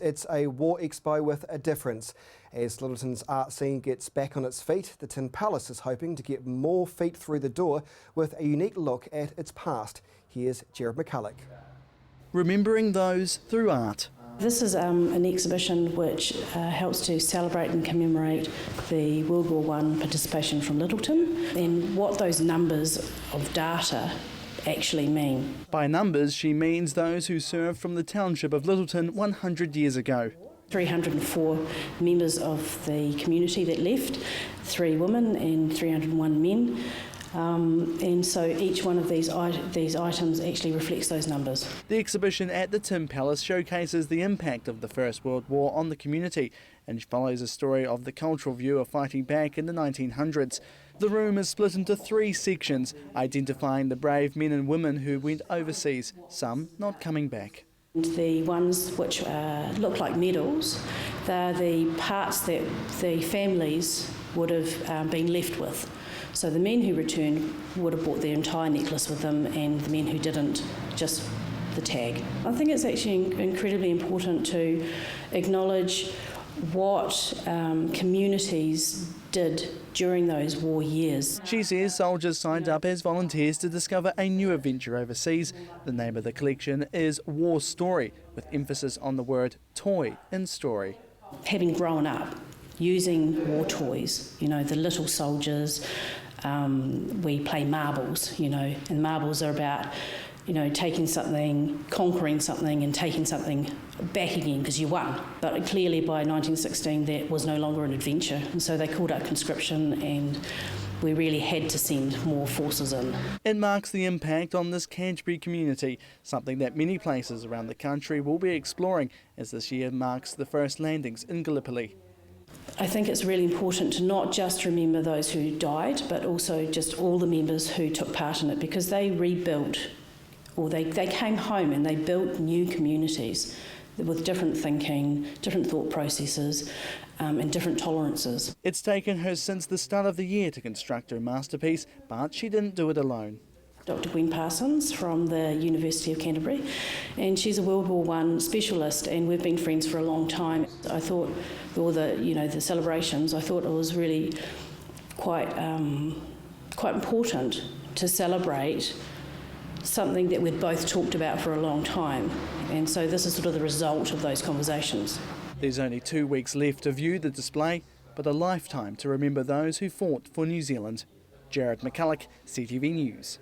It's a war expo with a difference. As Lyttelton's art scene gets back on its feet, the Tin Palace is hoping to get more feet through the door with a unique look at its past. Here's Jared McCulloch. Remembering those through art. This is an exhibition which helps to celebrate and commemorate the World War I participation from Lyttelton and what those numbers of data actually mean. By numbers, she means those who served from the township of Lyttelton 100 years ago. 304 members of the community that left, 3 women and 301 men. And so each one of these items actually reflects those numbers. The exhibition at the Tin Palace showcases the impact of the First World War on the community and follows a story of the cultural view of fighting back in the 1900s. The room is split into 3 sections, identifying the brave men and women who went overseas, some not coming back. The ones which look like medals, they're the parts that the families would have been left with. So the men who returned would have brought their entire necklace with them, and the men who didn't, just the tag. I think it's actually incredibly important to acknowledge what communities did during those war years. She says soldiers signed up as volunteers to discover a new adventure overseas. The name of the collection is War Story, with emphasis on the word toy in story. Having grown up using war toys, you know, the little soldiers, we play marbles, you know, and marbles are about, you know, taking something, conquering something and taking something back again because you won. But clearly by 1916 that was no longer an adventure, and so they called out conscription and we really had to send more forces in. It marks the impact on this Canterbury community, something that many places around the country will be exploring as this year marks the first landings in Gallipoli. I think it's really important to not just remember those who died, but also just all the members who took part in it, because they rebuilt, or they came home and they built new communities with different thinking, different thought processes and different tolerances. It's taken her since the start of the year to construct her masterpiece, but she didn't do it alone. Dr. Gwen Parsons from the University of Canterbury, and she's a World War I specialist, and we've been friends for a long time. I thought, the celebrations, I thought it was really quite important to celebrate something that we'd both talked about for a long time, and so this is sort of the result of those conversations. There's only 2 weeks left to view the display, but a lifetime to remember those who fought for New Zealand. Jared McCulloch, CTV News.